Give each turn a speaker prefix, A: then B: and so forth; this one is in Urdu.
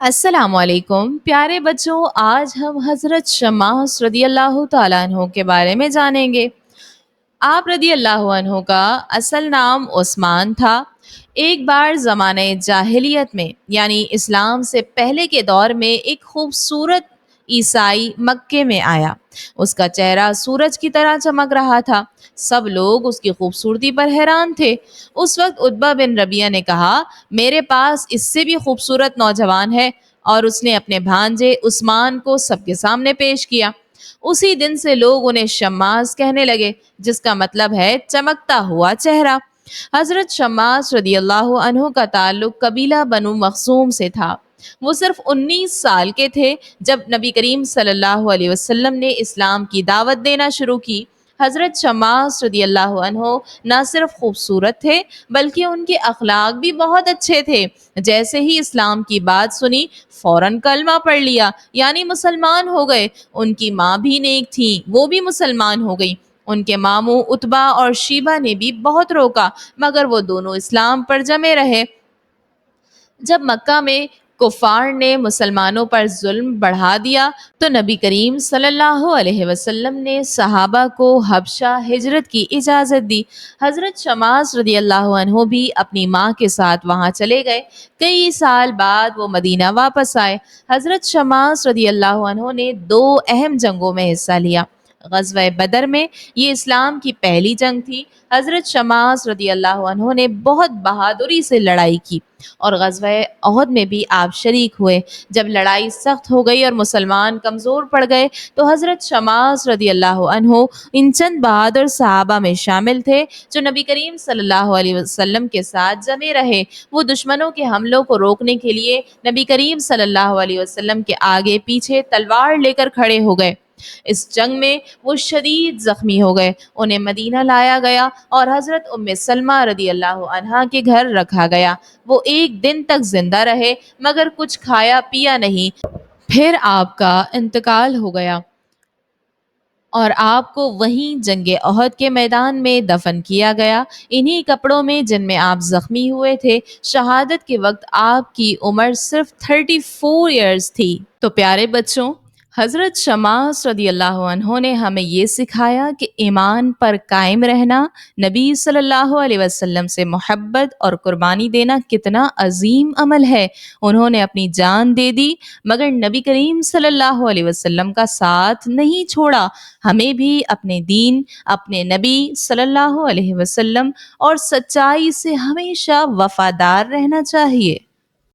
A: السلام علیکم پیارے بچوں، آج ہم حضرت شماس رضی اللہ تعالیٰ عنہ کے بارے میں جانیں گے۔ آپ رضی اللہ عنہ کا اصل نام عثمان تھا۔ ایک بار زمانہ جاہلیت میں یعنی اسلام سے پہلے کے دور میں ایک خوبصورت عیسائی مکے میں آیا۔ اس کا چہرہ سورج کی طرح چمک رہا تھا۔ سب لوگ اس کی خوبصورتی پر حیران تھے۔ اس وقت عتبہ بن ربیعہ نے کہا، میرے پاس اس سے بھی خوبصورت نوجوان ہے، اور اس نے اپنے بھانجے عثمان کو سب کے سامنے پیش کیا۔ اسی دن سے لوگ انہیں شماس کہنے لگے، جس کا مطلب ہے چمکتا ہوا چہرہ۔ حضرت شماس رضی اللہ عنہ کا تعلق قبیلہ بنو مخزوم سے تھا۔ وہ صرف 19 سال کے تھے جب نبی کریم صلی اللہ علیہ وسلم نے اسلام کی دعوت دینا شروع کی۔ حضرت شماس رضی اللہ عنہ نہ صرف خوبصورت تھے بلکہ ان کے اخلاق بھی بہت اچھے تھے۔ جیسے ہی اسلام کی بات سنی فوراً کلمہ پڑھ لیا، یعنی مسلمان ہو گئے۔ ان کی ماں بھی نیک تھی، وہ بھی مسلمان ہو گئی۔ ان کے ماموں عتبہ اور شیبہ نے بھی بہت روکا، مگر وہ دونوں اسلام پر جمے رہے۔ جب مکہ میں کفار نے مسلمانوں پر ظلم بڑھا دیا تو نبی کریم صلی اللہ علیہ وسلم نے صحابہ کو حبشہ ہجرت کی اجازت دی۔ حضرت شماس رضی اللہ عنہ بھی اپنی ماں کے ساتھ وہاں چلے گئے۔ کئی سال بعد وہ مدینہ واپس آئے۔ حضرت شماس رضی اللہ عنہ نے 2 اہم جنگوں میں حصہ لیا۔ غزوہ بدر میں، یہ اسلام کی پہلی جنگ تھی، حضرت شماس رضی اللہ عنہ نے بہت بہادری سے لڑائی کی، اور غزوہ احد میں بھی آپ شریک ہوئے۔ جب لڑائی سخت ہو گئی اور مسلمان کمزور پڑ گئے تو حضرت شماس رضی اللہ عنہ ان چند بہادر صحابہ میں شامل تھے جو نبی کریم صلی اللہ علیہ وسلم کے ساتھ جمے رہے۔ وہ دشمنوں کے حملوں کو روکنے کے لیے نبی کریم صلی اللہ علیہ وسلم کے آگے پیچھے تلوار لے کر کھڑے ہو گئے۔ اس جنگ میں وہ شدید زخمی ہو گئے۔ انہیں مدینہ لایا گیا اور حضرت ام سلمہ رضی اللہ عنہا کے گھر رکھا گیا۔ وہ 1 دن تک زندہ رہے مگر کچھ کھایا پیا نہیں۔ پھر آپ کا انتقال ہو گیا اور آپ کو وہیں جنگ احد کے میدان میں دفن کیا گیا، انہی کپڑوں میں جن میں آپ زخمی ہوئے تھے۔ شہادت کے وقت آپ کی عمر صرف 34 ایئرز تھی۔ تو پیارے بچوں، حضرت شماس رضی اللہ عنہ نے ہمیں یہ سکھایا کہ ایمان پر قائم رہنا، نبی صلی اللہ علیہ وسلم سے محبت اور قربانی دینا کتنا عظیم عمل ہے۔ انہوں نے اپنی جان دے دی مگر نبی کریم صلی اللہ علیہ وسلم کا ساتھ نہیں چھوڑا۔ ہمیں بھی اپنے دین، اپنے نبی صلی اللہ علیہ وسلم اور سچائی سے ہمیشہ وفادار رہنا چاہیے۔